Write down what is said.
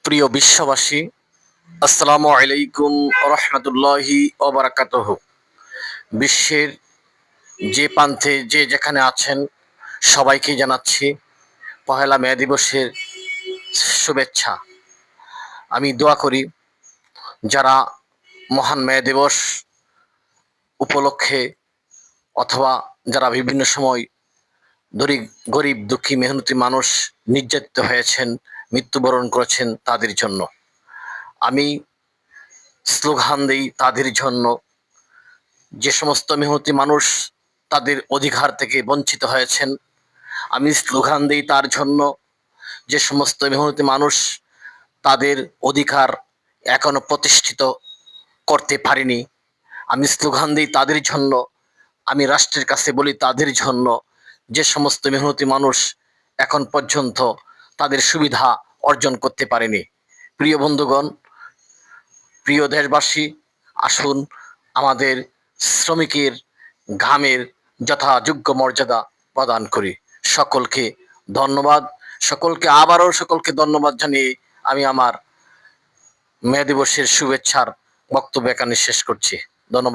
প্রিয় বিশ্ববাসী, আসসালামু আলাইকুম রহমতুল্লাহি ওবারাকাতুহ। বিশ্বের যে প্রান্তে যে যেখানে আছেন সবাইকে জানাচ্ছি পহেলা মে দিবসের শুভেচ্ছা। আমি দোয়া করি যারা মহান মে দিবস উপলক্ষে অথবা যারা বিভিন্ন সময় গরিব দুঃখী মেহনতি মানুষ নির্যাতিত হয়েছেন, মৃত্যুবরণ করেছেন, তাদের জন্য আমি স্লোগান দিই তাদের জন্য। যে সমস্ত মেহনতি মানুষ তাদের অধিকার থেকে বঞ্চিত হয়েছেন, আমি স্লোগান দিই তার জন্য। যে সমস্ত মেহনতি মানুষ তাদের অধিকার এখনো প্রতিষ্ঠিত করতে পারেনি, আমি স্লোগান দিই তাদের জন্য। আমি রাষ্ট্রের কাছে বলি তাদের জন্য। যে সমস্ত মেহনতি মানুষ এখন পর্যন্ত তাদের সুবিধা অর্জন করতে পারেনি। প্রিয় বন্ধুগণ, প্রিয় দেশবাসী, আসুন আমাদের শ্রমিকের ঘামের যথাযোগ্য মর্যাদা প্রদান করি। সকলকে ধন্যবাদ। সকলকে ধন্যবাদ জানিয়ে আমি আমার মে দিবসের শুভেচ্ছার বক্তব্য এখানে শেষ করছি। ধন্যবাদ।